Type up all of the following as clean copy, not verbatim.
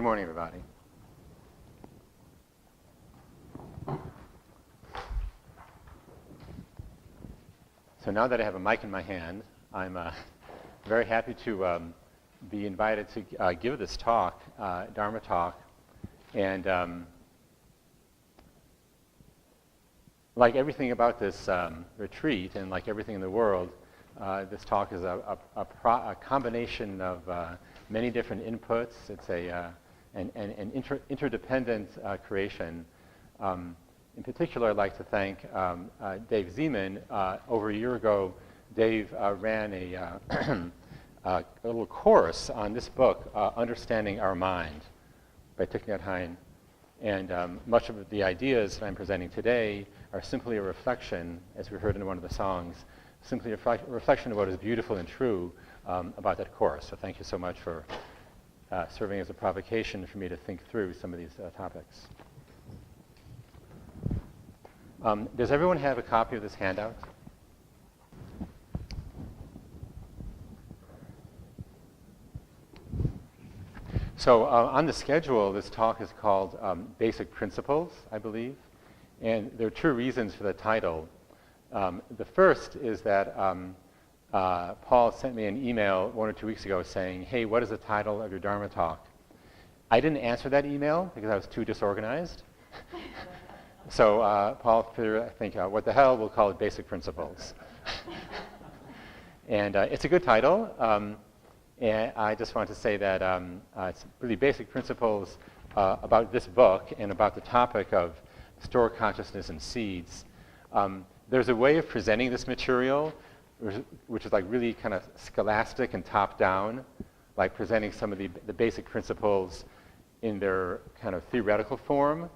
Good morning, everybody. So now that I have a mic in my hand, I'm very happy to be invited to give this talk, Dharma talk. And like everything about this retreat and like everything in the world, this talk is a combination of many different inputs. It's an interdependent creation. In particular, I'd like to thank Dave Zeman. Over a year ago, Dave ran a little course on this book, Understanding Our Mind, by Thich Nhat Hanh. And much of the ideas that I'm presenting today are simply a reflection, as we heard in one of the songs, simply a reflection of what is beautiful and true about that course. So thank you so much for serving as a provocation for me to think through some of these topics. Does everyone have a copy of this handout? So on the schedule, this talk is called Basic Principles, I believe. And there are two reasons for the title. The first is that Paul sent me an email 1 or 2 weeks ago saying, hey, what is the title of your Dharma talk? I didn't answer that email because I was too disorganized. So Paul figured, I think, what the hell, we'll call it Basic Principles. And it's a good title. And I just want to say that it's really basic principles about this book and about the topic of stored consciousness and seeds. There's a way of presenting this material which is like really kind of scholastic and top-down, like presenting some of the basic principles in their kind of theoretical form,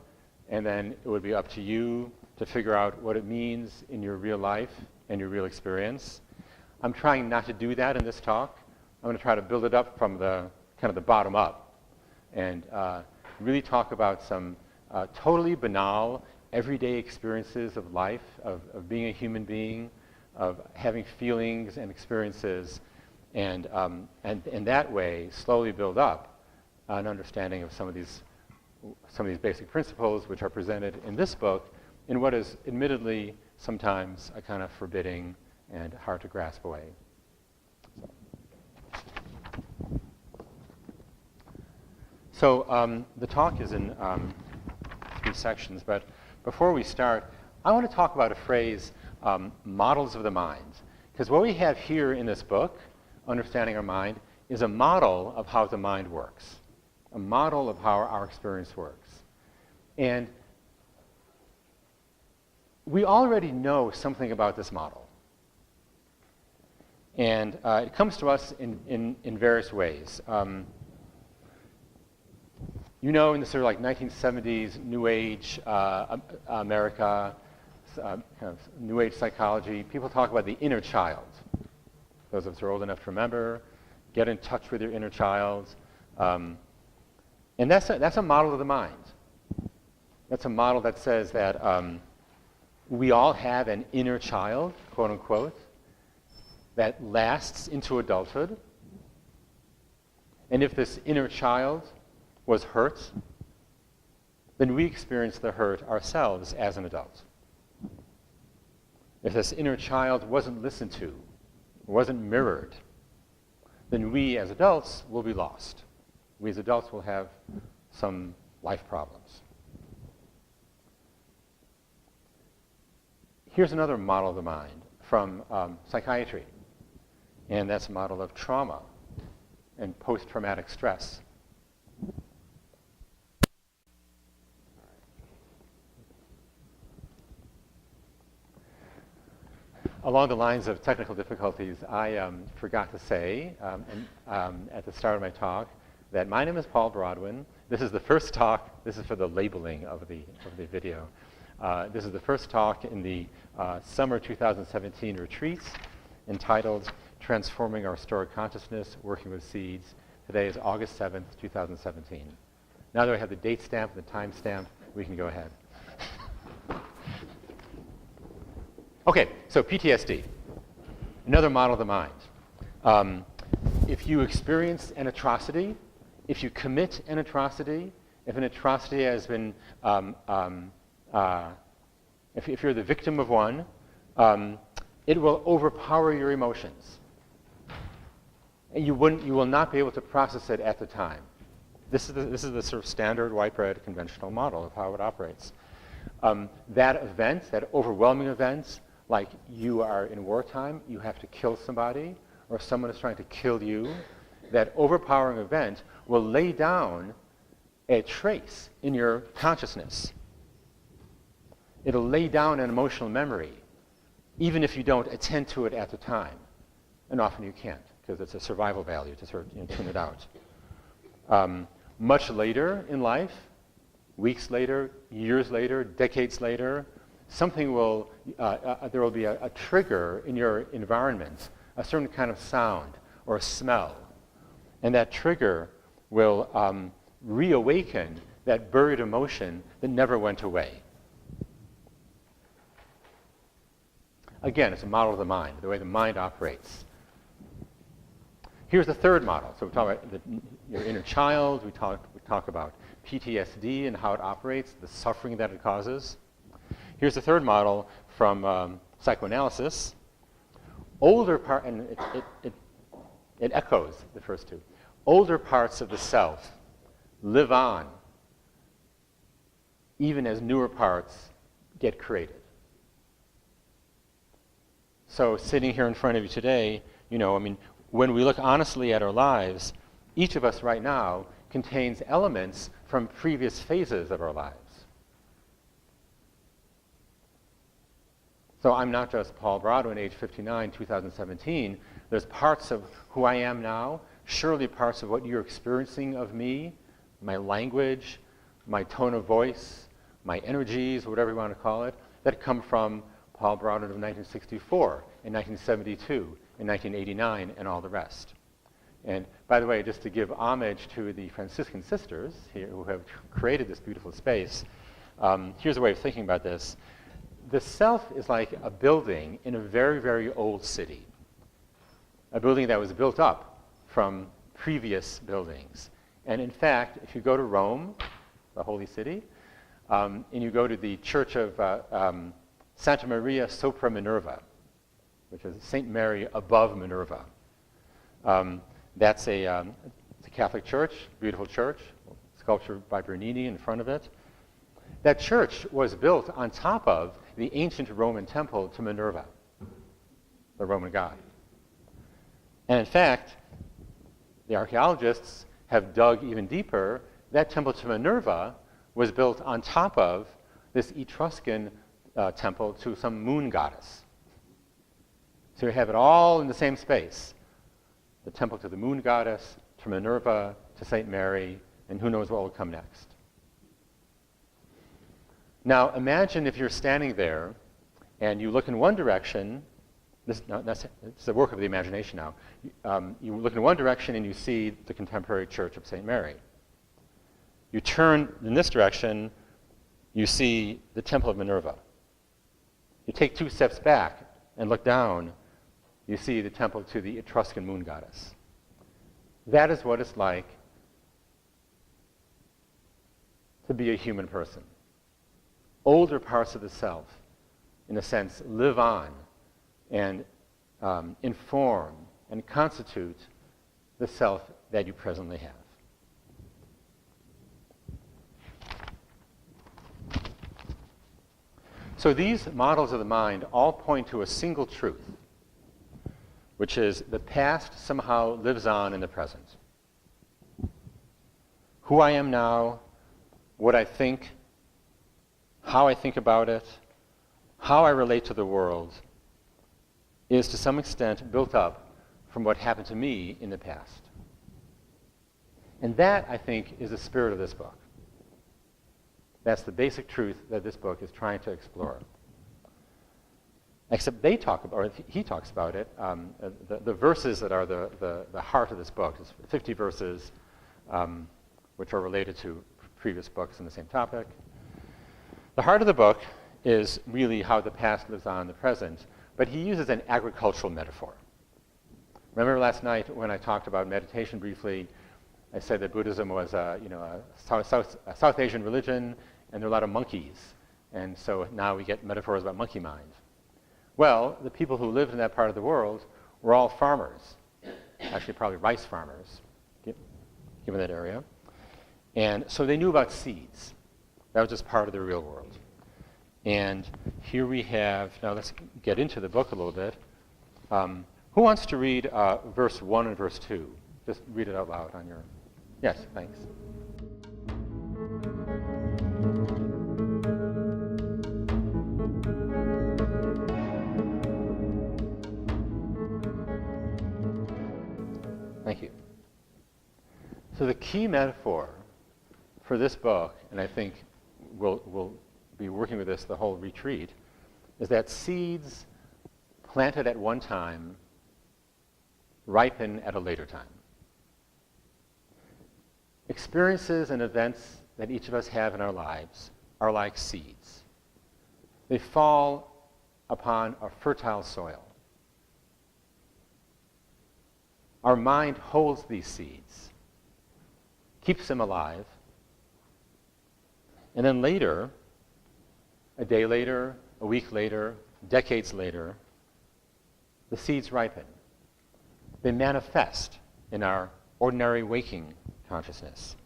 and then it would be up to you to figure out what it means in your real life and your real experience. I'm trying not to do that in this talk. I'm going to try to build it up from the kind of the bottom up and really talk about some totally banal, everyday experiences of life, of being a human being, of having feelings and experiences, and in that way slowly build up an understanding of some of these basic principles which are presented in this book in what is admittedly sometimes a kind of forbidding and hard to grasp way. So the talk is in 3 sections, but before we start, I want to talk about a phrase, models of the mind. Because what we have here in this book, Understanding Our Mind, is a model of how the mind works, a model of how our experience works. And we already know something about this model. And it comes to us in various ways. You know, in the sort of like 1970s New Age America, kind of New Age psychology, people talk about the inner child. Those of us who are old enough to remember, get in touch with your inner child. And that's a model of the mind. That's a model that says that we all have an inner child, quote unquote, that lasts into adulthood. And if this inner child was hurt, then we experience the hurt ourselves as an adult. If this inner child wasn't listened to, wasn't mirrored, then we as adults will be lost. We as adults will have some life problems. Here's another model of the mind from psychiatry, and that's a model of trauma and post-traumatic stress. Along the lines of technical difficulties, I forgot to say at the start of my talk that my name is Paul Brodwin. This is the first talk. This is for the labeling of the video. This is the first talk in the summer 2017 retreats entitled Transforming Our Stored Consciousness, Working with Seeds. Today is August 7th, 2017. Now that I have the date stamp and the time stamp, we can go ahead. Okay, so PTSD, another model of the mind. If you experience an atrocity if you commit an atrocity, if an atrocity has been, if you're the victim of one, it will overpower your emotions. And you will not be able to process it at the time. This is the sort of standard white bread conventional model of how it operates. That event, that overwhelming event, like you are in wartime, you have to kill somebody, or someone is trying to kill you, that overpowering event will lay down a trace in your consciousness. It'll lay down an emotional memory, even if you don't attend to it at the time. And often you can't, because it's a survival value to sort of tune it out. Much later in life, weeks later, years later, decades later, something will, there will be a trigger in your environment, a certain kind of sound or smell. And that trigger will reawaken that buried emotion that never went away. Again, it's a model of the mind, the way the mind operates. Here's the third model. So we talk about your inner child. We talk about PTSD and how it operates, the suffering that it causes. Here's the third model from psychoanalysis. Older part, and it echoes the first two. Older parts of the self live on even as newer parts get created. So sitting here in front of you today, when we look honestly at our lives, each of us right now contains elements from previous phases of our lives. So I'm not just Paul Brodwin, age 59, 2017. There's parts of who I am now, surely parts of what you're experiencing of me, my language, my tone of voice, my energies, whatever you want to call it, that come from Paul Brodwin of 1964, in 1972, in 1989, and all the rest. And by the way, just to give homage to the Franciscan sisters here who have created this beautiful space, here's a way of thinking about this. The self is like a building in a very, very old city, a building that was built up from previous buildings. And in fact, if you go to Rome, the holy city, and you go to the church of Santa Maria sopra Minerva, which is St. Mary above Minerva. That's it's a Catholic church, beautiful church, sculpture by Bernini in front of it. That church was built on top of the ancient Roman temple to Minerva, the Roman god. And in fact, the archaeologists have dug even deeper. That temple to Minerva was built on top of this Etruscan temple to some moon goddess. So you have it all in the same space. The temple to the moon goddess, to Minerva, to St. Mary, and who knows what will come next. Now imagine if you're standing there and you look in one direction. It's the work of the imagination now. You look in one direction and you see the contemporary church of St. Mary. You turn in this direction, you see the temple of Minerva. You take 2 steps back and look down, you see the temple to the Etruscan moon goddess. That is what it's like to be a human person. Older parts of the self, in a sense, live on and inform and constitute the self that you presently have. So these models of the mind all point to a single truth, which is the past somehow lives on in the present. Who I am now, what I think, how I think about it, how I relate to the world, is to some extent built up from what happened to me in the past. And that, I think, is the spirit of this book. That's the basic truth that this book is trying to explore. Except they talk about, or he talks about it, the verses that are the heart of this book. It's 50 verses, which are related to previous books on the same topic. The heart of the book is really how the past lives on in the present, but he uses an agricultural metaphor. Remember last night when I talked about meditation briefly, I said that Buddhism was a South Asian religion, and there are a lot of monkeys. And so now we get metaphors about monkey mind. Well, the people who lived in that part of the world were all farmers, actually probably rice farmers, given that area. And so they knew about seeds. That was just part of the real world. And here we have, now let's get into the book a little bit. Who wants to read verse 1 and verse 2? Just read it out loud on your, yes, thanks. Thank you. So the key metaphor for this book, and I think we'll be working with this the whole retreat, is that seeds planted at one time ripen at a later time. Experiences and events that each of us have in our lives are like seeds. They fall upon a fertile soil. Our mind holds these seeds, keeps them alive, and then later, a day later, a week later, decades later, the seeds ripen. They manifest in our ordinary waking consciousness,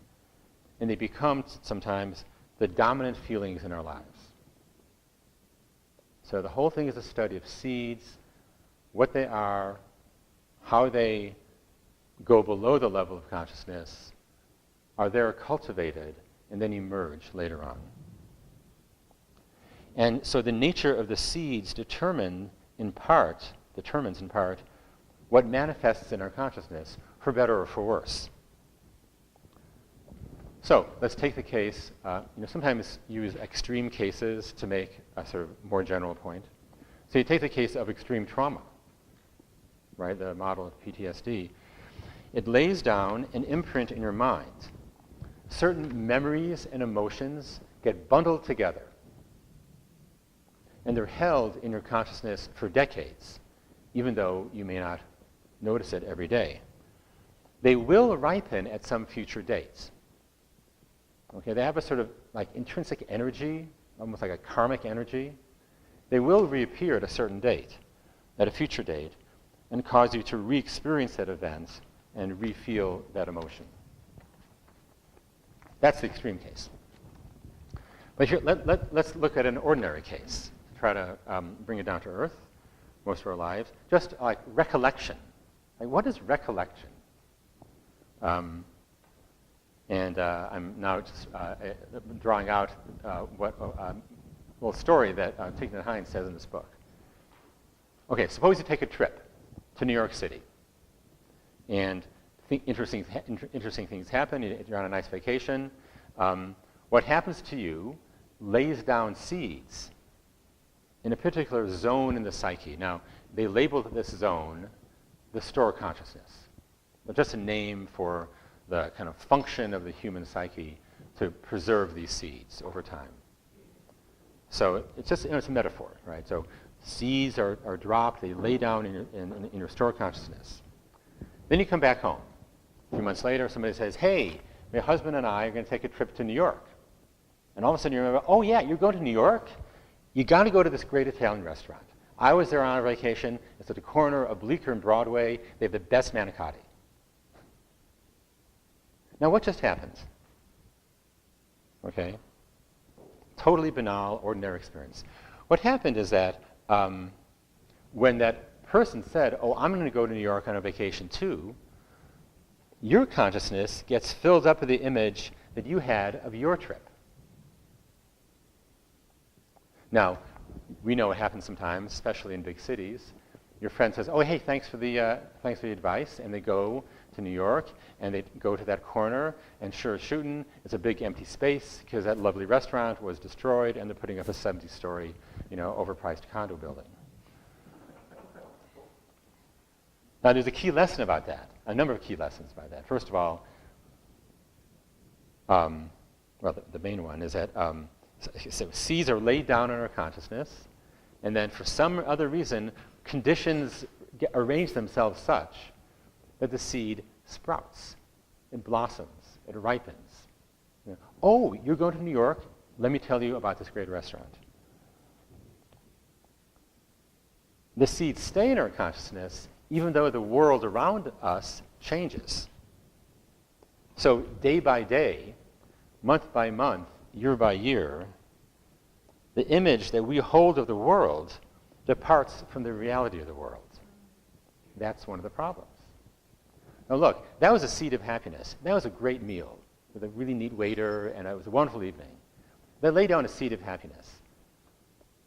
and they become sometimes the dominant feelings in our lives. So the whole thing is a study of seeds, what they are, how they go below the level of consciousness, are there cultivated, and then emerge later on. And so the nature of the seeds determines in part what manifests in our consciousness, for better or for worse. So let's take the case, sometimes use extreme cases to make a sort of more general point. So you take the case of extreme trauma, right, the model of PTSD. It lays down an imprint in your mind. Certain memories and emotions get bundled together, and they're held in your consciousness for decades, even though you may not notice it every day. They will ripen at some future dates. Okay, they have a sort of like intrinsic energy, almost like a karmic energy. They will reappear at a certain date, at a future date, and cause you to re-experience that event and re-feel that emotion. That's the extreme case. But here, let's look at an ordinary case, try to bring it down to earth, most of our lives. Just like recollection. Like, what is recollection? I'm now just drawing out what a little story that Thich Nhat Hanh says in this book. Okay, suppose you take a trip to New York City, and interesting things happen. You're on a nice vacation. What happens to you lays down seeds in a particular zone in the psyche. Now, they labeled this zone the store consciousness, but just a name for the kind of function of the human psyche to preserve these seeds over time. So it's just it's a metaphor, right? So seeds are dropped, they lay down in your store consciousness. Then you come back home. A few months later, somebody says, hey, my husband and I are going to take a trip to New York. And all of a sudden you remember, oh yeah, you're going to New York? You got to go to this great Italian restaurant. I was there on a vacation. It's at the corner of Bleecker and Broadway. They have the best manicotti. Now what just happened? Okay? Totally banal, ordinary experience. What happened is that when that person said, oh, I'm going to go to New York on a vacation too, your consciousness gets filled up with the image that you had of your trip. Now, we know it happens sometimes, especially in big cities. Your friend says, oh, hey, thanks for the advice, and they go to New York, and they go to that corner, and sure as shooting, it's a big empty space because that lovely restaurant was destroyed, and they're putting up a 70-story, overpriced condo building. Now, there's a key lesson about that, a number of key lessons about that. First of all, the main one is that so seeds are laid down in our consciousness, and then for some other reason, conditions arrange themselves such that the seed sprouts. It blossoms. It ripens. You know, oh, you're going to New York? Let me tell you about this great restaurant. The seeds stay in our consciousness even though the world around us changes. So day by day, month by month, year by year, the image that we hold of the world departs from the reality of the world. That's one of the problems. Now look, that was a seed of happiness. That was a great meal with a really neat waiter, and it was a wonderful evening. They lay down a seed of happiness.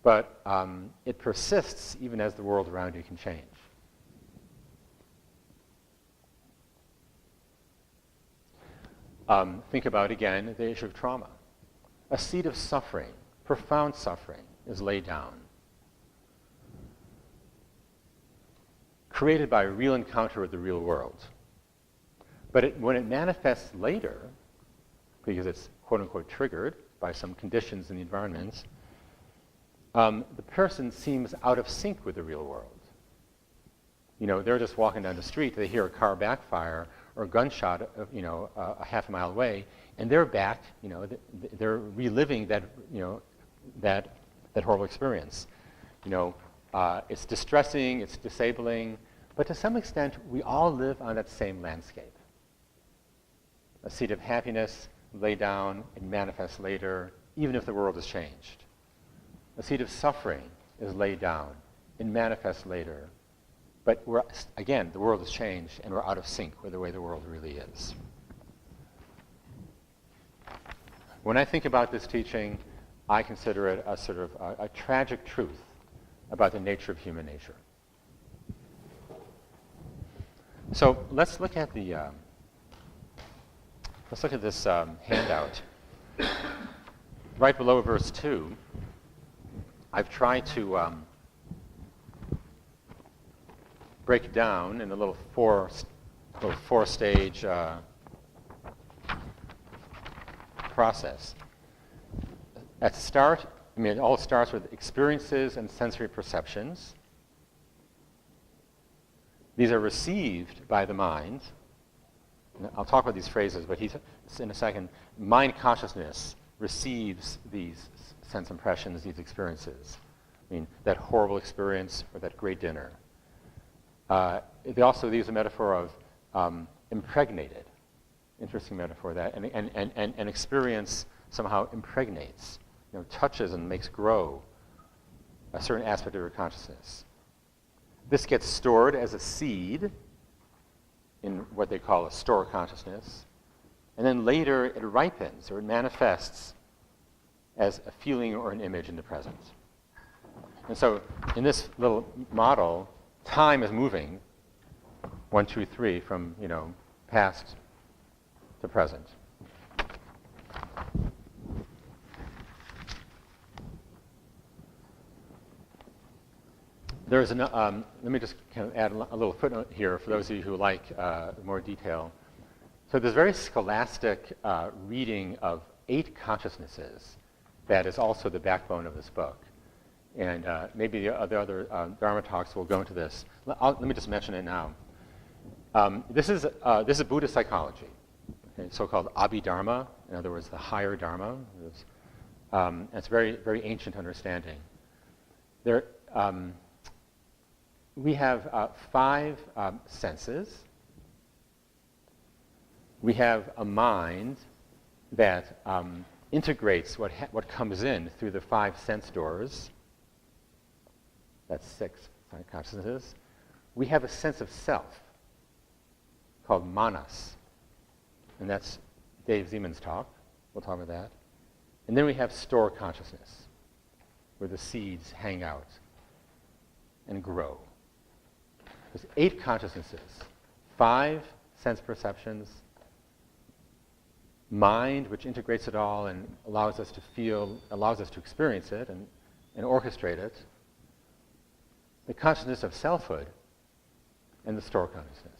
But it persists even as the world around you can change. Think about, again, the issue of trauma. A seed of suffering, profound suffering, is laid down. Created by a real encounter with the real world. But when it manifests later, because it's quote-unquote triggered by some conditions in the environment, the person seems out of sync with the real world. You know, they're just walking down the street, they hear a car backfire or a gunshot, a half a mile away, and they're back, they're reliving that, that horrible experience. It's distressing, it's disabling, but to some extent, we all live on that same landscape. A seed of happiness laid down and manifests later, even if the world has changed. A seed of suffering is laid down and manifests later. But again, the world has changed and we're out of sync with the way the world really is. When I think about this teaching, I consider it a sort of a tragic truth about the nature of human nature. So let's look at this handout. Right below verse 2, I've tried to break down in a little four-stage process. At the start, it all starts with experiences and sensory perceptions. These are received by the mind. I'll talk about these phrases, but in a second. Mind consciousness receives these sense impressions, these experiences. That horrible experience or that great dinner. They also use a metaphor of impregnated. Interesting metaphor, that. And experience somehow impregnates, touches and makes grow a certain aspect of your consciousness. This gets stored as a seed in what they call a store consciousness, and then later it ripens or it manifests as a feeling or an image in the present. And so in this little model, time is moving 1, 2, 3 from past to present. There's let me just kind of add a little footnote here for those of you who like more detail. So there's very scholastic reading of 8 consciousnesses that is also the backbone of this book. And maybe the other Dharma talks will go into this. Let me just mention it now. This is Buddhist psychology, okay, so-called Abhidharma, in other words, the higher Dharma. It's very, very ancient understanding. We have 5 senses. We have a mind that integrates what comes in through the 5 sense doors. That's 6 consciousnesses. We have a sense of self called manas, and that's Dave Zeman's talk. We'll talk about that. And then we have store consciousness, where the seeds hang out and grow. There's 8 consciousnesses, 5 sense perceptions, mind, which integrates it all and allows us to feel, allows us to experience it and orchestrate it, the consciousness of selfhood, and the store consciousness.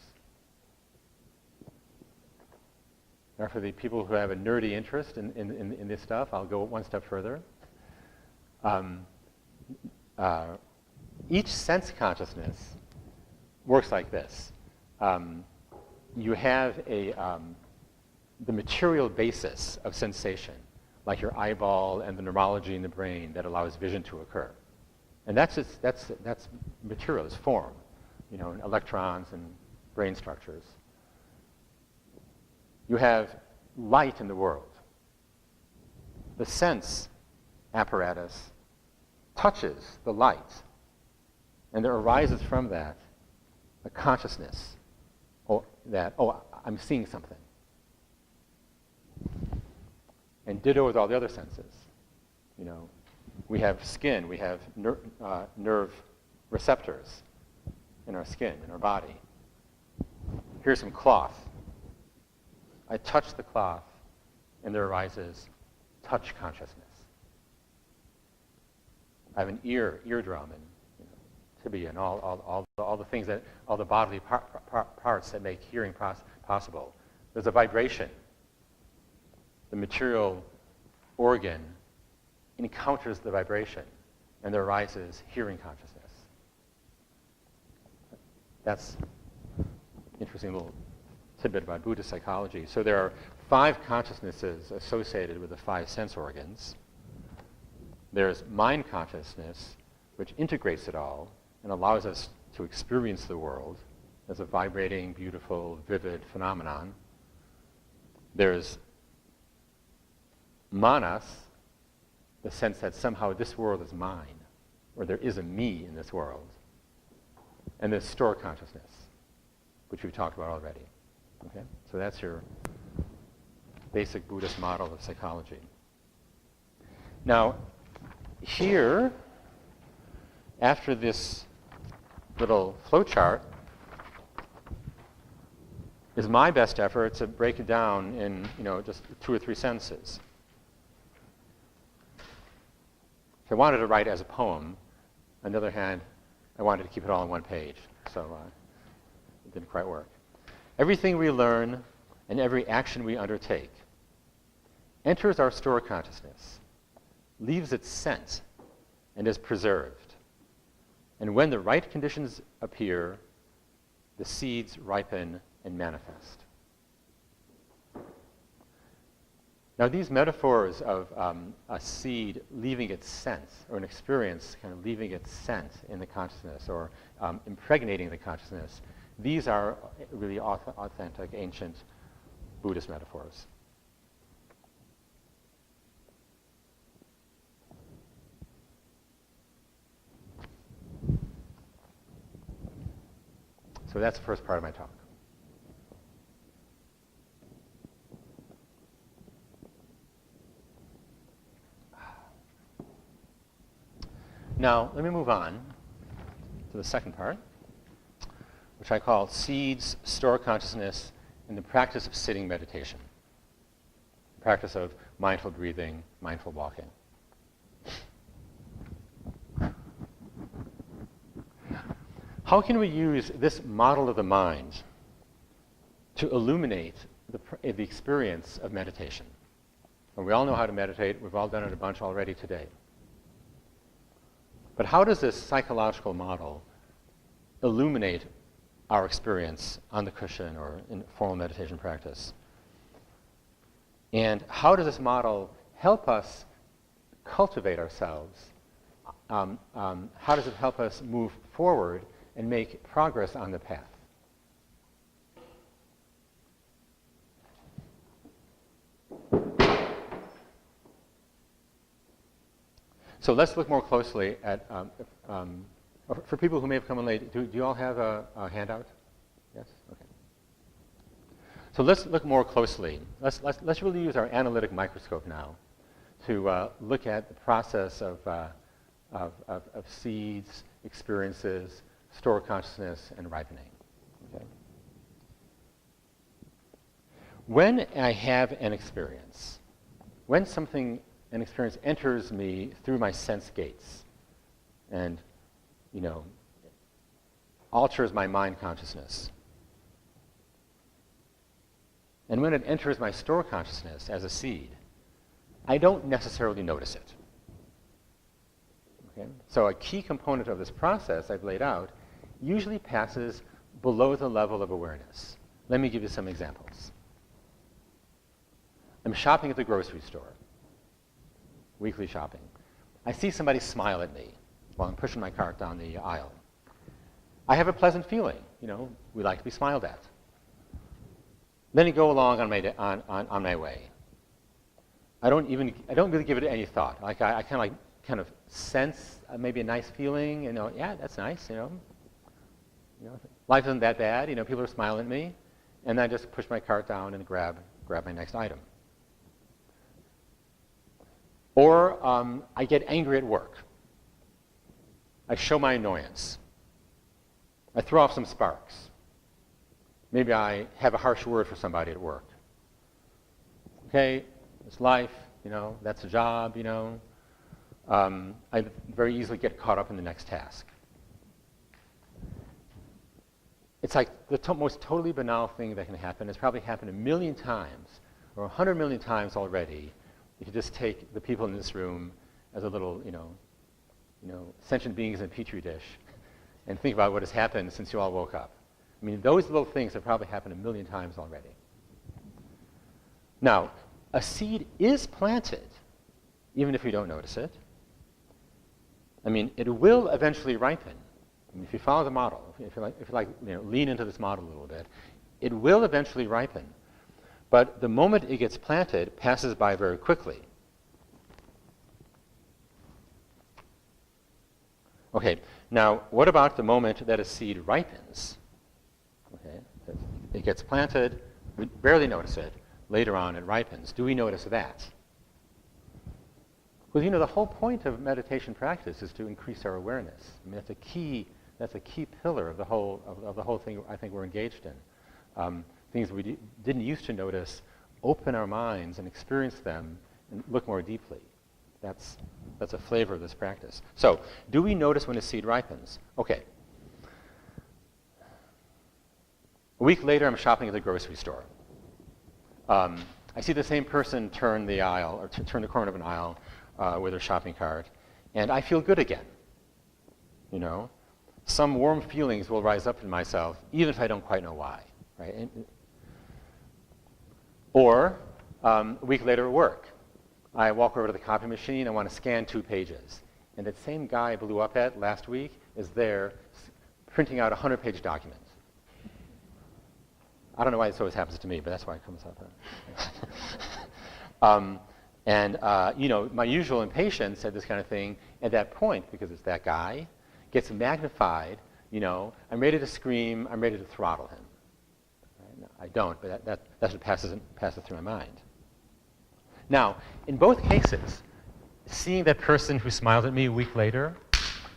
Now, for the people who have a nerdy interest in this stuff, I'll go one step further. Each sense consciousness works like this. You have the material basis of sensation, like your eyeball and the neurology in the brain that allows vision to occur. And that's material, it's form, you know, electrons and brain structures. You have light in the world. The sense apparatus touches the light, and there arises from that a consciousness that, oh, I'm seeing something. And ditto with all the other senses. You know, we have skin, we have nerve receptors in our skin, in our body. Here's some cloth. I touch the cloth, and there arises touch consciousness. I have an eardrum, and you know, tibia, and all the things that, all the bodily parts that make hearing possible. There's a vibration. The material organ encounters the vibration, and there arises hearing consciousness. That's an interesting little tidbit about Buddhist psychology. So there are 5 consciousnesses associated with the 5 sense organs. There's mind consciousness, which integrates it all and allows us to experience the world as a vibrating, beautiful, vivid phenomenon. There's manas, the sense that somehow this world is mine, or there is a me in this world. And there's store consciousness, which we've talked about already. Okay? So that's your basic Buddhist model of psychology. Now, here, after this little flowchart, is my best effort to break it down in, you know, just 2 or 3 sentences. If I wanted to write as a poem, on the other hand, I wanted to keep it all on 1 page, so it didn't quite work. Everything we learn and every action we undertake enters our store consciousness, leaves its scent, and is preserved. And when the right conditions appear, the seeds ripen and manifest. Now, these metaphors of a seed leaving its scent, or an experience kind of leaving its scent in the consciousness, or impregnating the consciousness, these are really authentic, ancient Buddhist metaphors. So that's the first part of my talk. Now, let me move on to the second part, which I call Seeds, Store Consciousness, and the Practice of Sitting Meditation. The practice of mindful breathing, mindful walking. How can we use this model of the mind to illuminate the experience of meditation? And we all know how to meditate. We've all done it a bunch already today. But how does this psychological model illuminate our experience on the cushion or in formal meditation practice? And how does this model help us cultivate ourselves? How does it help us move forward and make progress on the path? So let's look more closely at, for people who may have come in late, do you all have a handout? Yes? Okay. So let's look more closely. Let's really use our analytic microscope now to look at the process of seeds, experiences, store consciousness, and ripening. Okay? When I have an experience, when an experience enters me through my sense gates and, you know, alters my mind consciousness, and when it enters my store consciousness as a seed, I don't necessarily notice it. Okay? So a key component of this process I've laid out usually passes below the level of awareness. Let me give you some examples. I'm shopping at the grocery store, weekly shopping. I see somebody smile at me while I'm pushing my cart down the aisle. I have a pleasant feeling. We like to be smiled at. Then I go along on my way. I don't really give it any thought. Like I kind of sense maybe a nice feeling. Yeah, that's nice. Life isn't that bad. People are smiling at me, and then I just push my cart down and grab my next item. Or I get angry at work. I show my annoyance. I throw off some sparks. Maybe I have a harsh word for somebody at work. Okay, it's life, that's a job, I very easily get caught up in the next task. It's like the most totally banal thing that can happen. It's probably happened 1 million times or 100 million times already if you just take the people in this room as a little, sentient beings in a petri dish and think about what has happened since you all woke up. I mean, those little things have probably happened 1 million times already. Now, a seed is planted, even if we don't notice it. I mean, it will eventually ripen. I mean, if you follow the model, if you lean into this model a little bit, it will eventually ripen. But the moment it gets planted, it passes by very quickly. Okay, now what about the moment that a seed ripens? Okay, it gets planted, we barely notice it. Later on, it ripens. Do we notice that? Well, the whole point of meditation practice is to increase our awareness. I mean, that's a key pillar of the whole thing I think we're engaged in. Things we didn't used to notice, open our minds and experience them and look more deeply. That's a flavor of this practice. So, do we notice when a seed ripens? Okay. A week later, I'm shopping at the grocery store. I see the same person turn the aisle, or turn the corner of an aisle with their shopping cart, and I feel good again. Some warm feelings will rise up in myself, even if I don't quite know why. Right? Or a week later at work, I walk over to the copy machine. I want to scan 2 pages, and that same guy I blew up at last week is there, printing out a 100-page document. I don't know why this always happens to me, but that's why it comes up. My usual impatience at this kind of thing, at that point, because it's that guy, gets magnified. I'm ready to scream. I'm ready to throttle him. Right? No, I don't, but that's what passes through my mind. Now, in both cases, seeing that person who smiled at me a week later,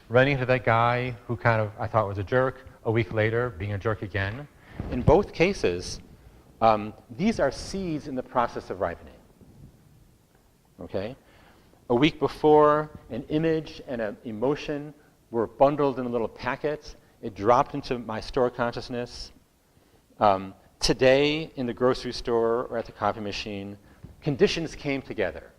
running into that guy who I thought was a jerk, a week later, being a jerk again, in both cases, these are seeds in the process of ripening. Okay? A week before, an image and an emotion were bundled in a little packet. It dropped into my store consciousness. Today, in the grocery store or at the coffee machine, conditions came together.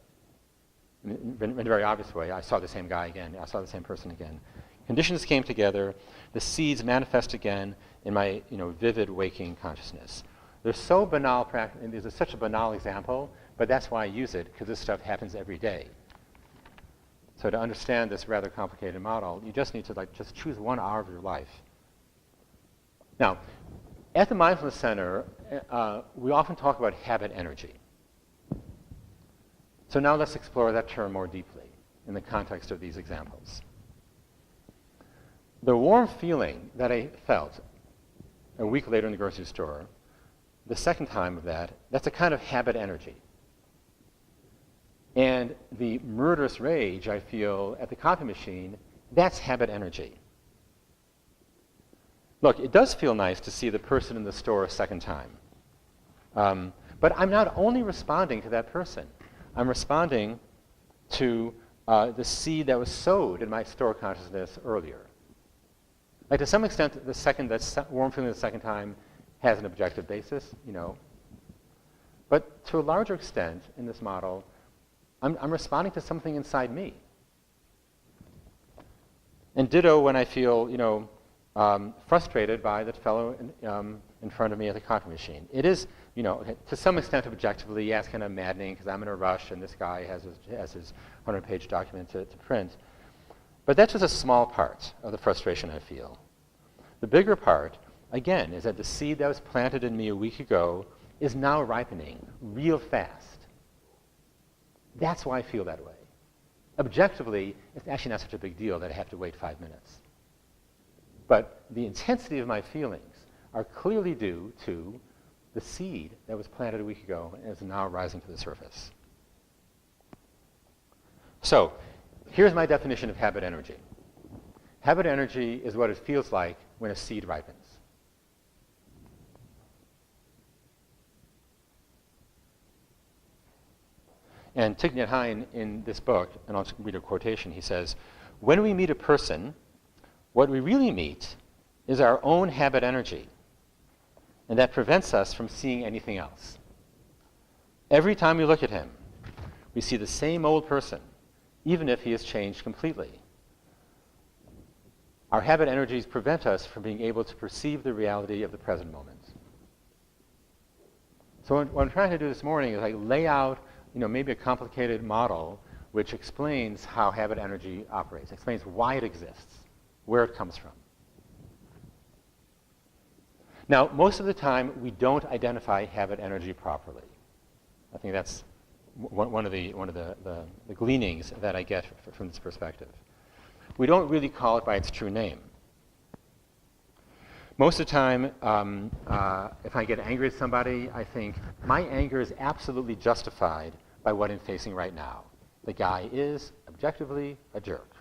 In a very obvious way. I saw the same guy again. I saw the same person again. Conditions came together. The seeds manifest again in my vivid waking consciousness. They're so banal, and this is such a banal example, but that's why I use it, because this stuff happens every day. So to understand this rather complicated model, you just need to just choose 1 hour of your life. Now, at the Mindfulness Center, we often talk about habit energy. So now let's explore that term more deeply in the context of these examples. The warm feeling that I felt a week later in the grocery store, the second time of that's a kind of habit energy. And the murderous rage I feel at the coffee machine, that's habit energy. Look, it does feel nice to see the person in the store a second time. But I'm not only responding to that person. I'm responding to the seed that was sowed in my store consciousness earlier. Like, to some extent, that warm feeling the second time has an objective basis, But to a larger extent, in this model, I'm responding to something inside me. And ditto when I feel, frustrated by that fellow in front of me at the coffee machine. It is, to some extent objectively, yeah, it's kind of maddening because I'm in a rush and this guy has his 100-page document to print. But that's just a small part of the frustration I feel. The bigger part, again, is that the seed that was planted in me a week ago is now ripening real fast. That's why I feel that way. Objectively, it's actually not such a big deal that I have to wait 5 minutes. But the intensity of my feelings are clearly due to the seed that was planted a week ago and is now rising to the surface. So, here's my definition of habit energy. Habit energy is what it feels like when a seed ripens. And Thich Nhat Hanh, in this book, and I'll read a quotation, he says, "When we meet a person, what we really meet is our own habit energy, and that prevents us from seeing anything else. Every time we look at him, we see the same old person, even if he has changed completely. Our habit energies prevent us from being able to perceive the reality of the present moment." So what I'm trying to do this morning is lay out maybe a complicated model which explains how habit energy operates, explains why it exists, where it comes from. Now, most of the time, we don't identify habit energy properly. I think that's one of the gleanings that I get from this perspective. We don't really call it by its true name. Most of the time, if I get angry at somebody, I think my anger is absolutely justified by what I'm facing right now. The guy is, objectively, a jerk.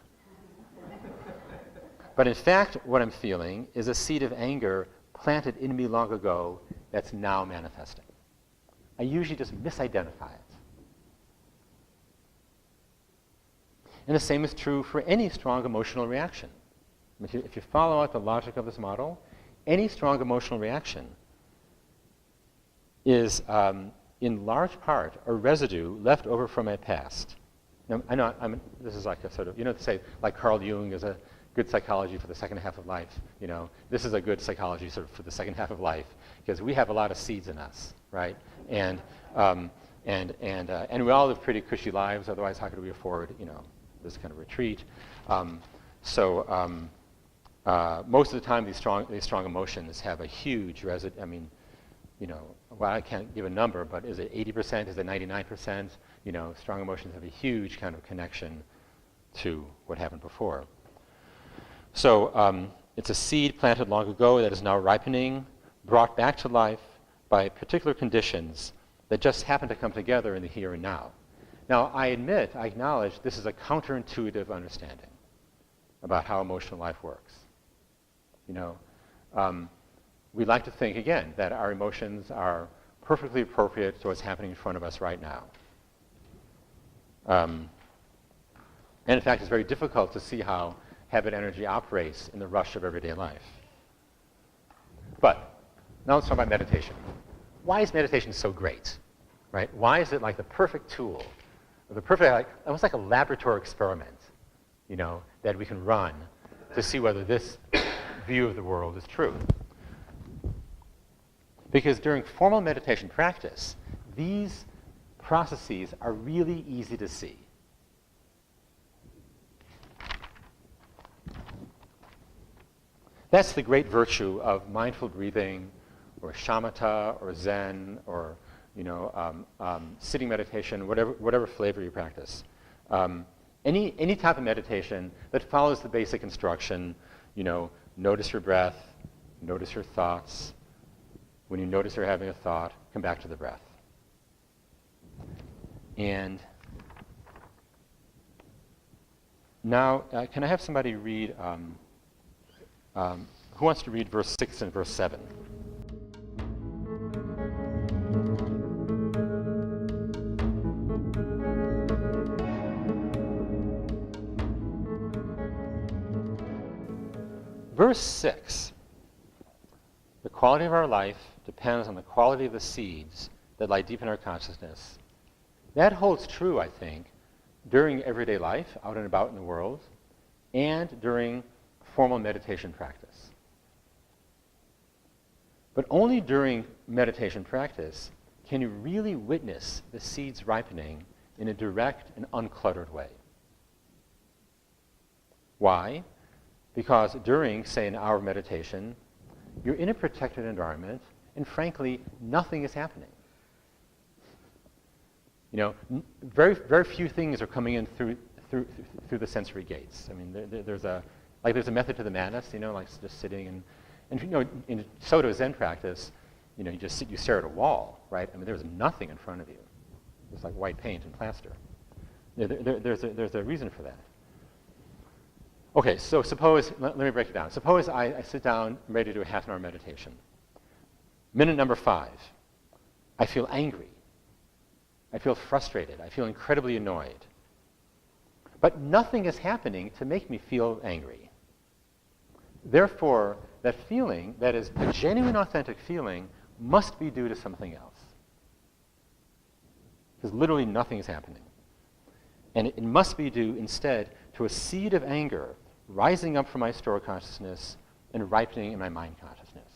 But in fact, what I'm feeling is a seed of anger planted in me long ago that's now manifesting. I usually just misidentify it. And the same is true for any strong emotional reaction. If you follow out the logic of this model, any strong emotional reaction is, in large part, a residue left over from my past. Now, I know this is like a sort of, say, like Carl Jung is a good psychology for the second half of life. This is a good psychology sort of for the second half of life because we have a lot of seeds in us, right? And we all live pretty cushy lives. Otherwise, how could we afford, this kind of retreat? Most of the time, these strong emotions have a huge residue. I mean, well, I can't give a number, but is it 80%? Is it 99%? Strong emotions have a huge kind of connection to what happened before. So it's a seed planted long ago that is now ripening, brought back to life by particular conditions that just happen to come together in the here and now. Now, I acknowledge this is a counterintuitive understanding about how emotional life works. We like to think, again, that our emotions are perfectly appropriate to what's happening in front of us right now. And in fact, it's very difficult to see how habit energy operates in the rush of everyday life. But now let's talk about meditation. Why is meditation so great, right? Why is it like the perfect tool, or the perfect, almost like a laboratory experiment, that we can run to see whether this view of the world is true? Because during formal meditation practice, these processes are really easy to see. That's the great virtue of mindful breathing, or shamatha, or Zen, or sitting meditation, whatever flavor you practice. Any type of meditation that follows the basic instruction, notice your breath, notice your thoughts. When you notice you're having a thought, come back to the breath. And now, can I have somebody read, who wants to read verse 6 and verse 7? Verse 6, the quality of our life depends on the quality of the seeds that lie deep in our consciousness. That holds true, I think, during everyday life, out and about in the world, and during formal meditation practice. But only during meditation practice can you really witness the seeds ripening in a direct and uncluttered way. Why? Because during, say, an hour of meditation, you're in a protected environment, and frankly, nothing is happening. Very, very few things are coming in through the sensory gates. I mean, there's a method to the madness. Like just sitting and in Soto Zen practice, you just sit, you stare at a wall, right? I mean, there's nothing in front of you. It's like white paint and plaster. There's a reason for that. Okay, so suppose, let me break it down. Suppose I sit down, I'm ready to do a half-an-hour meditation. Minute number 5, I feel angry. I feel frustrated. I feel incredibly annoyed. But nothing is happening to make me feel angry. Therefore, that feeling, that is a genuine, authentic feeling, must be due to something else. Because literally nothing is happening. And it must be due, instead, to a seed of anger rising up from my store consciousness and ripening in my mind consciousness.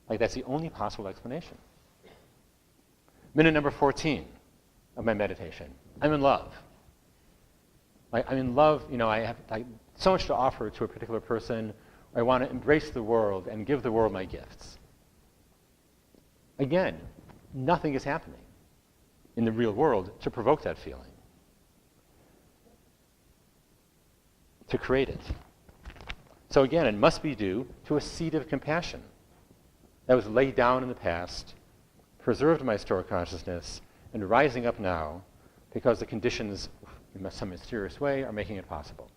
Like, that's the only possible explanation. Minute number 14 of my meditation. I'm in love. I'm in love, I have so much to offer to a particular person. I want to embrace the world and give the world my gifts. Again, nothing is happening in the real world to provoke that feeling, to create it. So again, it must be due to a seed of compassion that was laid down in the past, preserved in my store consciousness, and rising up now because the conditions, in some mysterious way, are making it possible.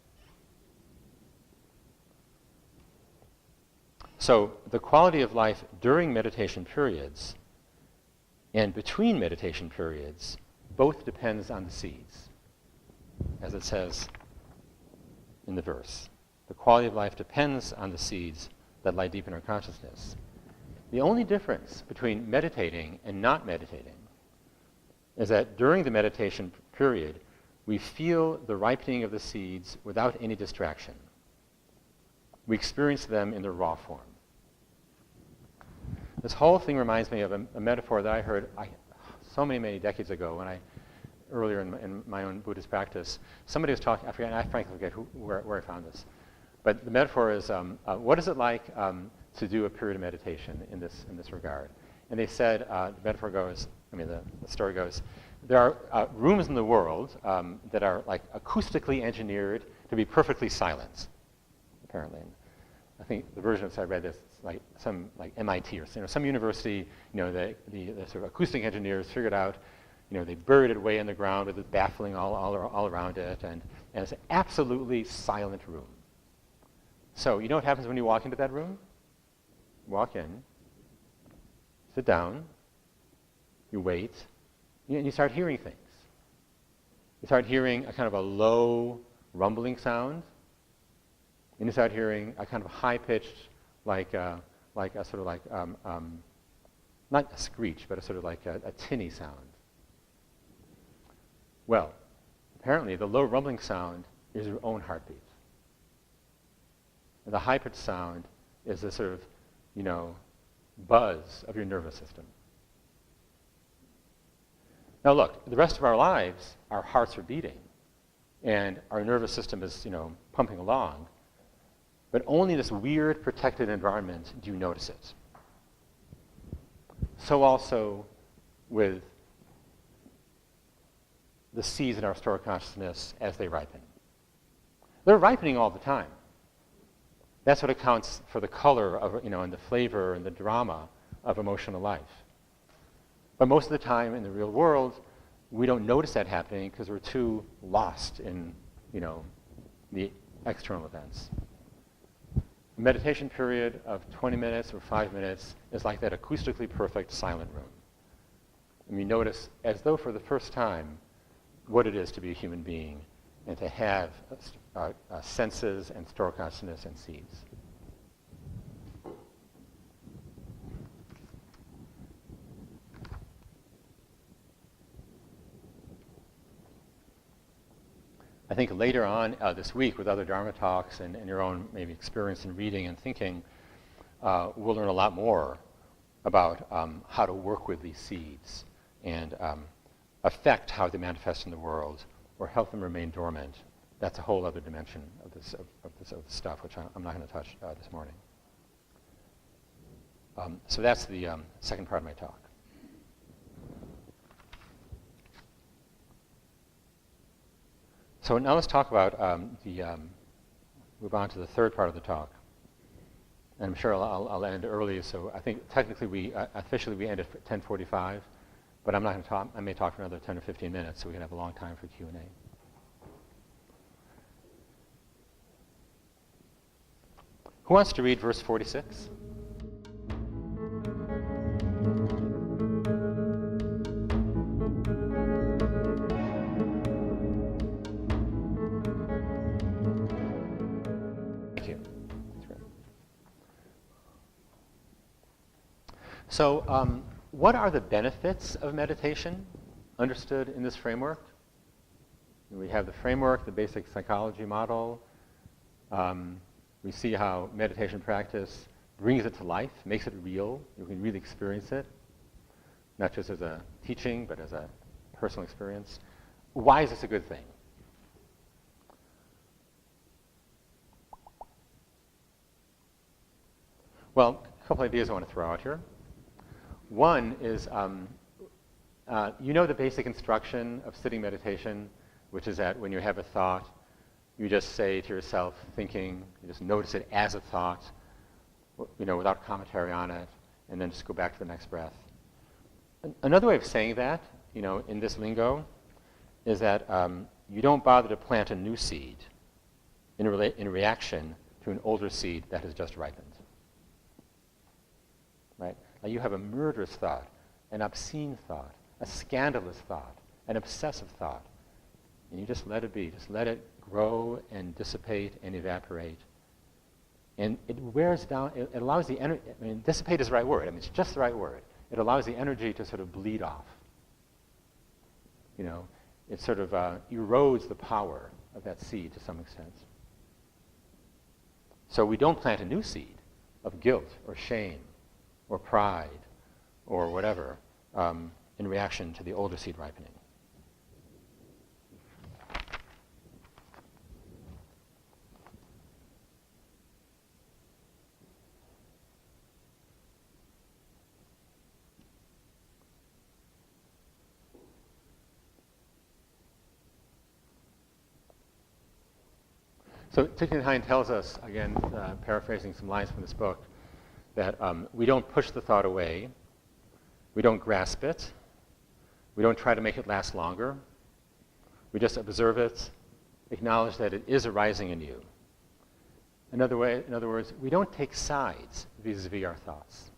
So the quality of life during meditation periods and between meditation periods both depends on the seeds, as it says in the verse. The quality of life depends on the seeds that lie deep in our consciousness. The only difference between meditating and not meditating is that during the meditation period, we feel the ripening of the seeds without any distraction. We experience them in their raw form. This whole thing reminds me of a metaphor that I heard so many decades ago earlier in my own Buddhist practice. Somebody was talking, I frankly forget where I found this. But the metaphor is, what is it like to do a period of meditation in this regard? And they said, the metaphor goes, the story goes, there are rooms in the world that are like acoustically engineered to be perfectly silent, apparently. And I think the version of I read this, like some MIT or some university, the sort of acoustic engineers figured out, they buried it way in the ground with it baffling all around it, and it's an absolutely silent room. So you know what happens when you walk into that room? Walk in, sit down, you wait, and you start hearing things. You start hearing a kind of a low rumbling sound, and you start hearing a kind of high-pitched, not a screech, but a sort of like a tinny sound. Well, apparently the low rumbling sound is your own heartbeat. And the high-pitched sound is the sort of, buzz of your nervous system. Now look, the rest of our lives, our hearts are beating, and our nervous system is, pumping along. But only in this weird, protected environment do you notice it. So also with the seeds in our store consciousness as they ripen. They're ripening all the time. That's what accounts for the color of, and the flavor and the drama of emotional life. But most of the time in the real world, we don't notice that happening because we're too lost in, the external events. A meditation period of 20 minutes or 5 minutes is like that acoustically perfect silent room. And you notice, as though for the first time, what it is to be a human being and to have senses and store consciousness and seeds. I think later on this week with other Dharma talks and your own maybe experience in reading and thinking, we'll learn a lot more about how to work with these seeds and affect how they manifest in the world or help them remain dormant. That's a whole other dimension of this stuff, which I'm not going to touch this morning. So that's the second part of my talk. So now let's talk about move on to the third part of the talk. And I'm sure I'll end early, so I think technically officially we end at 10:45, but I'm not going to talk. I may talk for another 10 or 15 minutes, so we can have a long time for Q&A. Who wants to read verse 46? Thank you. That's great. So, what are the benefits of meditation understood in this framework? We have the framework, the basic psychology model. We see how meditation practice brings it to life, makes it real. You can really experience it, not just as a teaching, but as a personal experience. Why is this a good thing? Well, a couple ideas I want to throw out here. One is, you know the basic instruction of sitting meditation, which is that when you have a thought, you just say to yourself, thinking, you just notice it as a thought, without commentary on it, and then just go back to the next breath. Another way of saying that, in this lingo, is that you don't bother to plant a new seed in reaction to an older seed that has just ripened. Right? Now you have a murderous thought, an obscene thought, a scandalous thought, an obsessive thought, and you just let it be. Just let it grow and dissipate and evaporate. And it wears down, it allows the energy, dissipate is the right word. It's just the right word. It allows the energy to sort of bleed off. It sort of erodes the power of that seed to some extent. So we don't plant a new seed of guilt or shame or pride or whatever in reaction to the older seed ripening. So Thich Nhat Hanh tells us, again, paraphrasing some lines from this book, that we don't push the thought away, we don't grasp it, we don't try to make it last longer, we just observe it, acknowledge that it is arising in you. In other words, we don't take sides vis-a-vis our thoughts.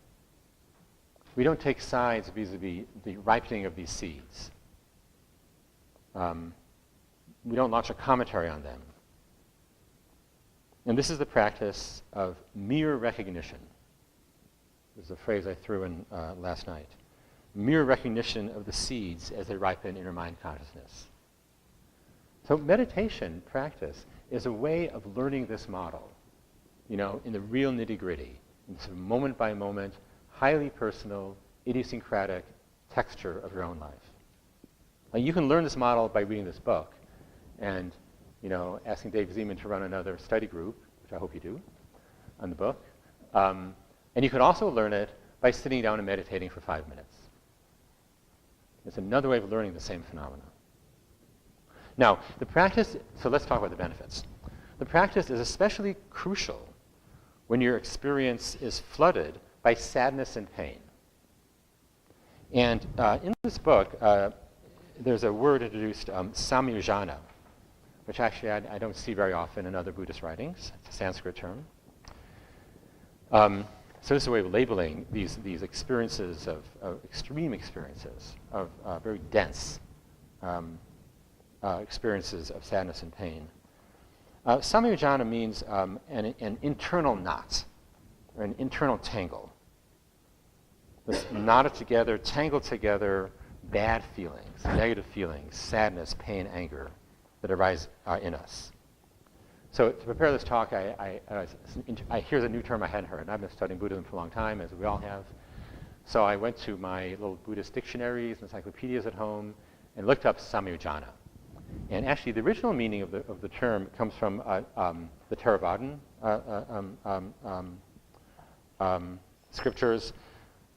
We don't take sides vis-a-vis the ripening of these seeds. We don't launch a commentary on them. And this is the practice of mere recognition. This is a phrase I threw in last night. Mere recognition of the seeds as they ripen in your mind consciousness. So meditation practice is a way of learning this model, in the real nitty-gritty, in sort of moment-by-moment, highly personal, idiosyncratic texture of your own life. Now, you can learn this model by reading this book and asking Dave Zeman to run another study group, which I hope you do, on the book. And you could also learn it by sitting down and meditating for 5 minutes. It's another way of learning the same phenomena. Now, the practice, so let's talk about the benefits. The practice is especially crucial when your experience is flooded by sadness and pain. And in this book, there's a word introduced, samyojana, which actually I don't see very often in other Buddhist writings. It's a Sanskrit term. So this is a way of labeling these experiences of extreme experiences, of very dense experiences of sadness and pain. Samyojana means an internal knot, or an internal tangle. This knotted together, tangled together, bad feelings, negative feelings, sadness, pain, anger, that arise in us. So to prepare this talk, here's a new term I hadn't heard. And I've been studying Buddhism for a long time, as we all have. So I went to my little Buddhist dictionaries, encyclopedias at home, and looked up Samyojana. And actually, the original meaning of the term comes from the Theravadan scriptures.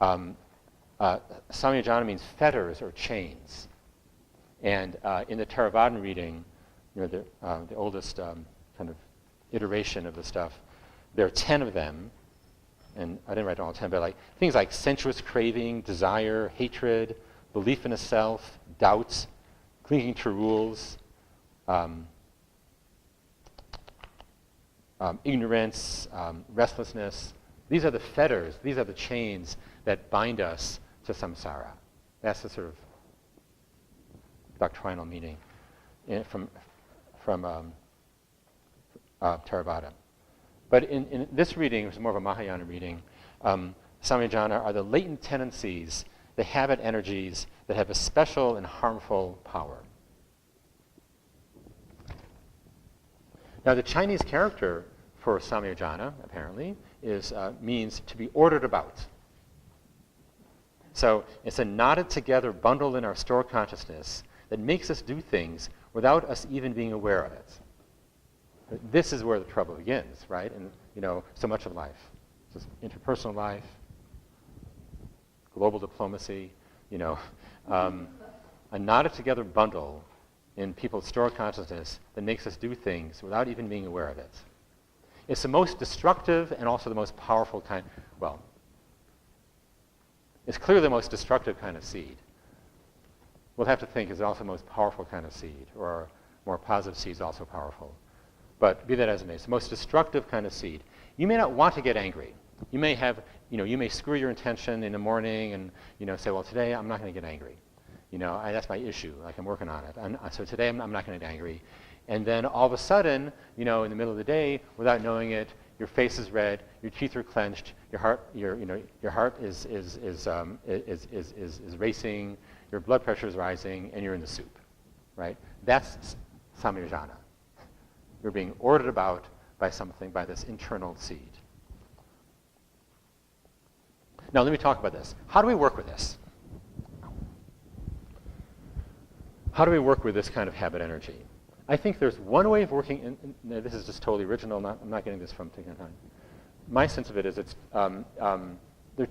Samyojana means fetters or chains. And in the Theravadan reading, the oldest kind of iteration of the stuff, there are 10 of them. And I didn't write all 10, but like things like sensuous craving, desire, hatred, belief in a self, doubts, clinging to rules, ignorance, restlessness. These are the fetters, these are the chains that bind us to samsara. That's the sort of doctrinal meaning from Theravada. But in this reading, which is more of a Mahayana reading, Samyojana are the latent tendencies, the habit energies that have a special and harmful power. Now, the Chinese character for Samyojana, apparently, means to be ordered about. So it's a knotted together bundle in our stored consciousness that makes us do things without us even being aware of it. This is where the trouble begins, right? And so much of life, just interpersonal life, global diplomacy, a knotted together bundle in people's stored consciousness that makes us do things without even being aware of it. It's the most destructive and also the most powerful kind. Well, it's clearly the most destructive kind of seed. We'll have to think, is it also the most powerful kind of seed, or more positive seeds also powerful? But be that as it may, it's the most destructive kind of seed. You may not want to get angry. You may have, you may screw your intention in the morning and, say, well, today I'm not going to get angry. That's my issue. Like, I'm working on it. So today I'm not going to get angry. And then all of a sudden, in the middle of the day, without knowing it, your face is red, your teeth are clenched, your heart is racing, your blood pressure is rising, and you're in the soup, right? That's Samyojana. You're being ordered about by something, by this internal seed. Now, let me talk about this. How do we work with this? How do we work with this kind of habit energy? I think there's one way of working, and this is just totally original, I'm not getting this from taking time. My sense of it is there are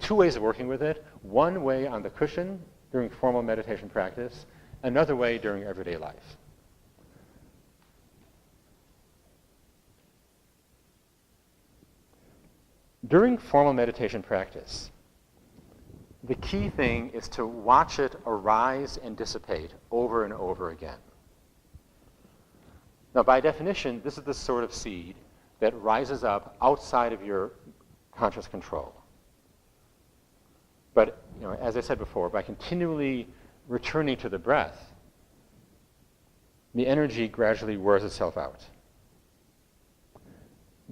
two ways of working with it. One way on the cushion during formal meditation practice, another way during everyday life. During formal meditation practice, the key thing is to watch it arise and dissipate over and over again. Now, by definition, this is the sort of seed that rises up outside of your conscious control. But, as I said before, by continually returning to the breath, the energy gradually wears itself out.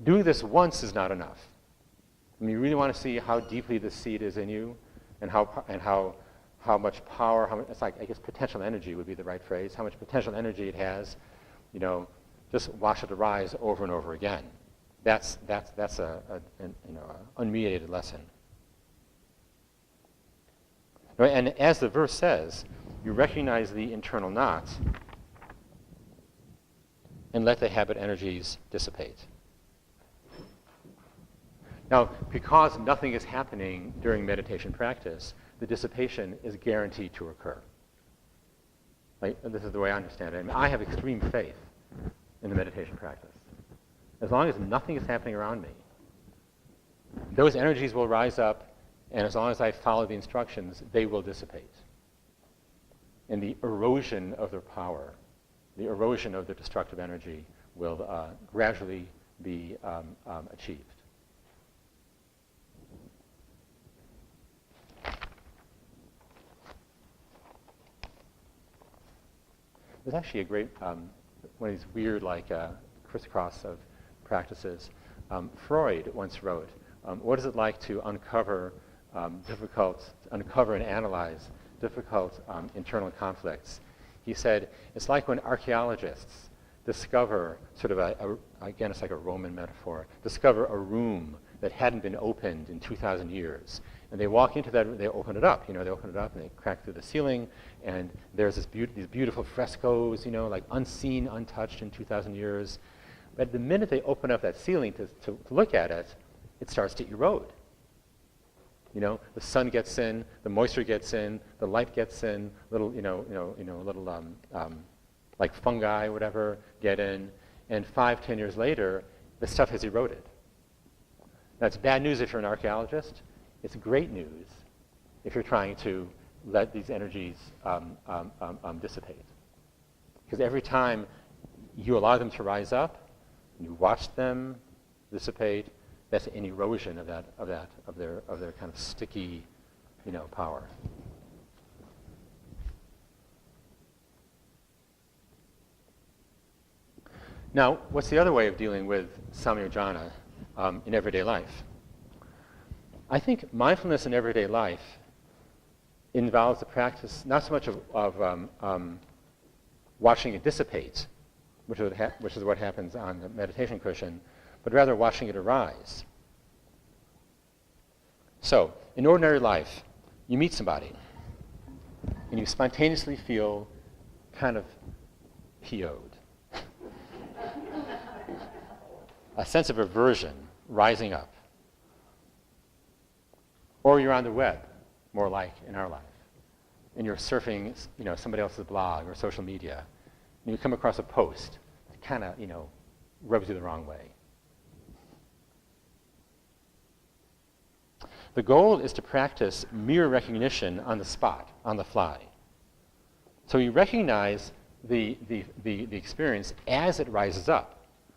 Doing this once is not enough. You really want to see how deeply this seed is in you, and how much power, it's like, I guess potential energy would be the right phrase, how much potential energy it has, just watch it arise over and over again. That's an unmediated lesson. And as the verse says, you recognize the internal knots and let the habit energies dissipate. Now, because nothing is happening during meditation practice, the dissipation is guaranteed to occur. This is the way I understand it. I have extreme faith in the meditation practice. As long as nothing is happening around me, those energies will rise up, and as long as I follow the instructions, they will dissipate. And the erosion of their power, the erosion of their destructive energy will gradually be achieved. There's actually a great, one of these weird, crisscross of practices. Freud once wrote, what is it like to uncover and analyze difficult internal conflicts? He said, it's like when archaeologists discover sort of again, it's like a Roman metaphor, discover a room that hadn't been opened in 2,000 years. And they walk into that, they open it up, they open it up and they crack through the ceiling, and there's these beautiful frescoes, like unseen, untouched in 2,000 years. But the minute they open up that ceiling to look at it, it starts to erode. The sun gets in, the moisture gets in, the light gets in, little, like fungi, whatever, get in, and 5, 10 years later, the stuff has eroded. That's bad news if you're an archaeologist. It's great news if you're trying to let these energies dissipate. Because every time you allow them to rise up, you watch them dissipate, that's an erosion of their kind of sticky, power. Now, what's the other way of dealing with samyojana in everyday life? I think mindfulness in everyday life involves the practice not so much of watching it dissipate, which is what happens on the meditation cushion, but rather watching it arise. So, in ordinary life, you meet somebody, and you spontaneously feel kind of PO'd. A sense of aversion rising up. Or you're on the web, more like in our life, and you're surfing, somebody else's blog or social media, and you come across a post that kind of, rubs you the wrong way. The goal is to practice mirror recognition on the spot, on the fly. So you recognize the experience as it rises up.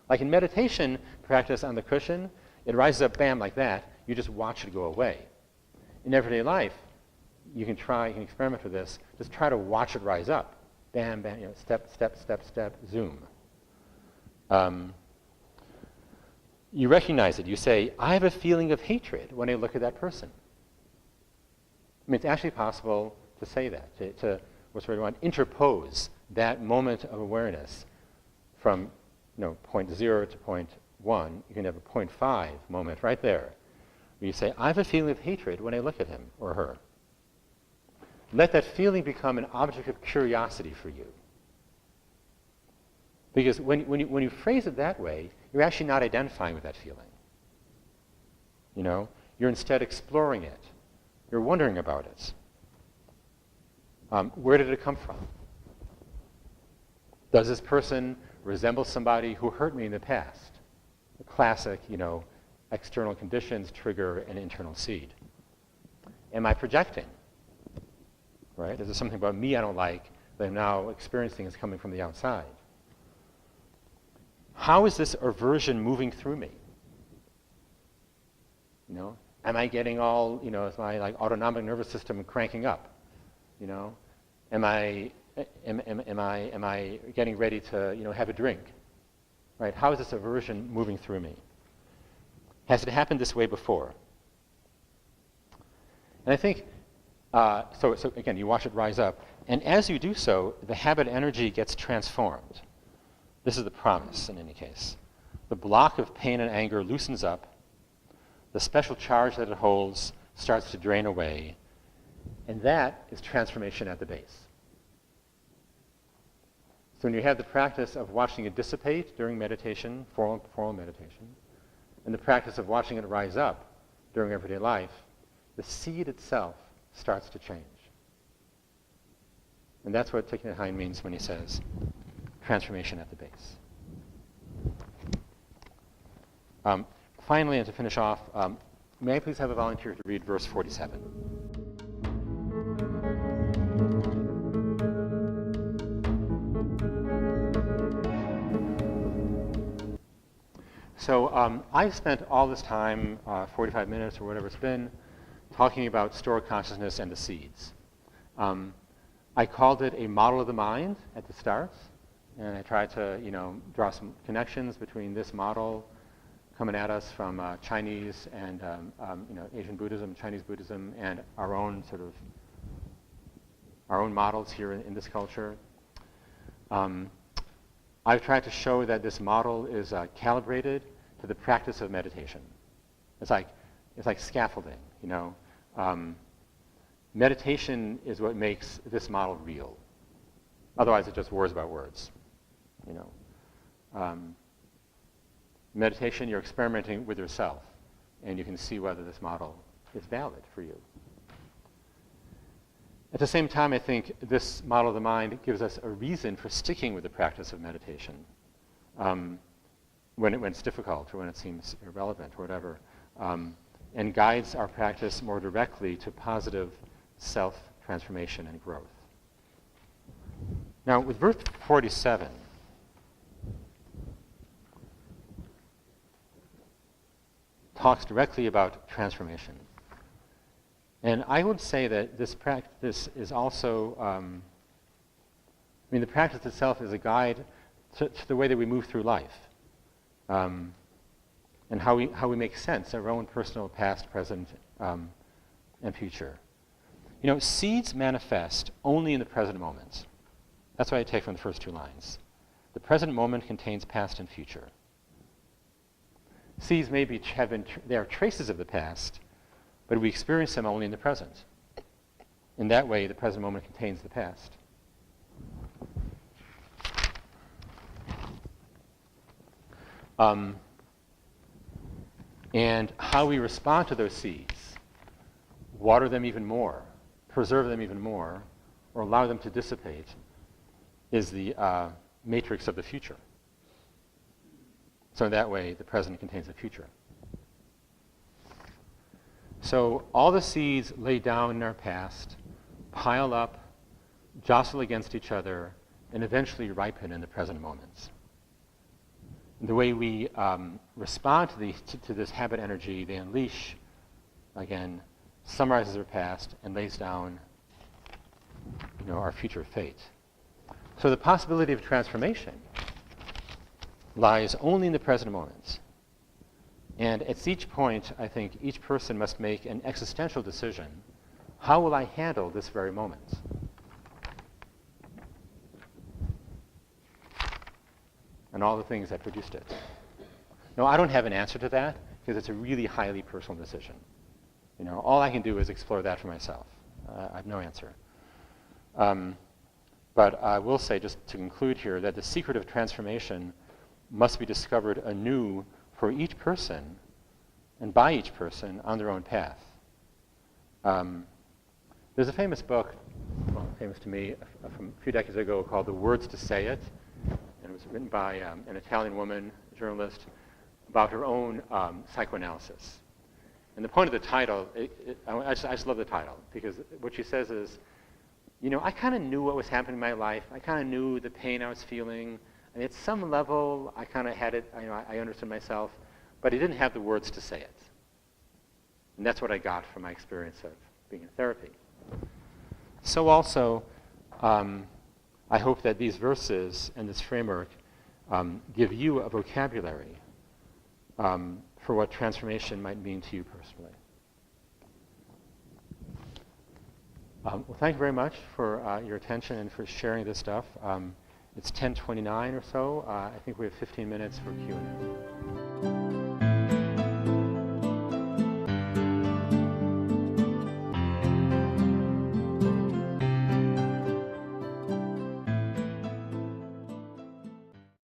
Like in meditation practice on the cushion, it rises up, bam, like that. You just watch it go away. In everyday life, you can experiment with this. Just try to watch it rise up. Bam, bam, step, step, step, step, zoom. You recognize it. You say, I have a feeling of hatred when I look at that person. I mean, it's actually possible to say that, to interpose that moment of awareness from point 0 to point 1. You can have a 0.5 moment right there. Where you say, I have a feeling of hatred when I look at him or her. Let that feeling become an object of curiosity for you. Because when you phrase it that way, you're actually not identifying with that feeling. You're instead exploring it. You're wondering about it. Where did it come from? Does this person resemble somebody who hurt me in the past? The classic, external conditions trigger an internal seed. Am I projecting? Right? Is there something about me I don't like that I'm now experiencing is coming from the outside? How is this aversion moving through me? Am I getting all, is my autonomic nervous system cranking up? Am I getting ready to, have a drink? Right? How is this aversion moving through me? Has it happened this way before? And I think, so again, you watch it rise up. And as you do so, the habit energy gets transformed. This is the promise, in any case. The block of pain and anger loosens up. The special charge that it holds starts to drain away. And that is transformation at the base. So when you have the practice of watching it dissipate during meditation, formal meditation, and the practice of watching it rise up during everyday life, the seed itself starts to change. And that's what Thich Nhat Hanh means when he says transformation at the base. Finally, and to finish off, may I please have a volunteer to read verse 47? So I've spent all this time, 45 minutes or whatever it's been, talking about stored consciousness and the seeds. I called it a model of the mind at the start, and I tried to, draw some connections between this model coming at us from Chinese and Asian Buddhism, Chinese Buddhism, and our own models here in this culture. I I've tried to show that this model is calibrated to the practice of meditation. It's like scaffolding, you know. Meditation is what makes this model real. Otherwise, it's just words about words, you know. Meditation, you're experimenting with yourself, and you can see whether this model is valid for you. At the same time, I think this model of the mind gives us a reason for sticking with the practice of meditation when it's difficult or when it seems irrelevant or whatever, and guides our practice more directly to positive self-transformation and growth. Now, with verse 47, talks directly about transformation. And I would say that this practice is also, the practice itself is a guide to the way that we move through life, and how we make sense of our own personal past, present, and future. You know, seeds manifest only in the present moment. That's what I take from the first two lines. The present moment contains past and future. Seeds may be they are traces of the past, but we experience them only in the present. In that way, the present moment contains the past. And how we respond to those seeds, water them even more, preserve them even more, or allow them to dissipate, is the matrix of the future. So in that way, the present contains the future. So all the seeds laid down in our past pile up, jostle against each other, and eventually ripen in the present moments. The way we respond to this habit energy, they unleash, again, summarizes our past and lays down, our future fate. So the possibility of transformation lies only in the present moments. And at each point, I think each person must make an existential decision. How will I handle this very moment? And all the things that produced it. No, I don't have an answer to that because it's a really highly personal decision. All I can do is explore that for myself. I have no answer. But I will say, just to conclude here, that the secret of transformation must be discovered anew for each person and by each person on their own path. There's a famous book, famous to me, from a few decades ago called The Words to Say It. And it was written by an Italian woman, a journalist, about her own psychoanalysis. And the point of the title, I just love the title, because what she says is, I kind of knew what was happening in my life. I kind of knew the pain I was feeling. And at some level, I kind of had it, I understood myself, but I didn't have the words to say it. And that's what I got from my experience of being in therapy. So also, I hope that these verses and this framework give you a vocabulary for what transformation might mean to you personally. Well, thank you very much for your attention and for sharing this stuff. It's 10:29 or so. I think we have 15 minutes for Q&A.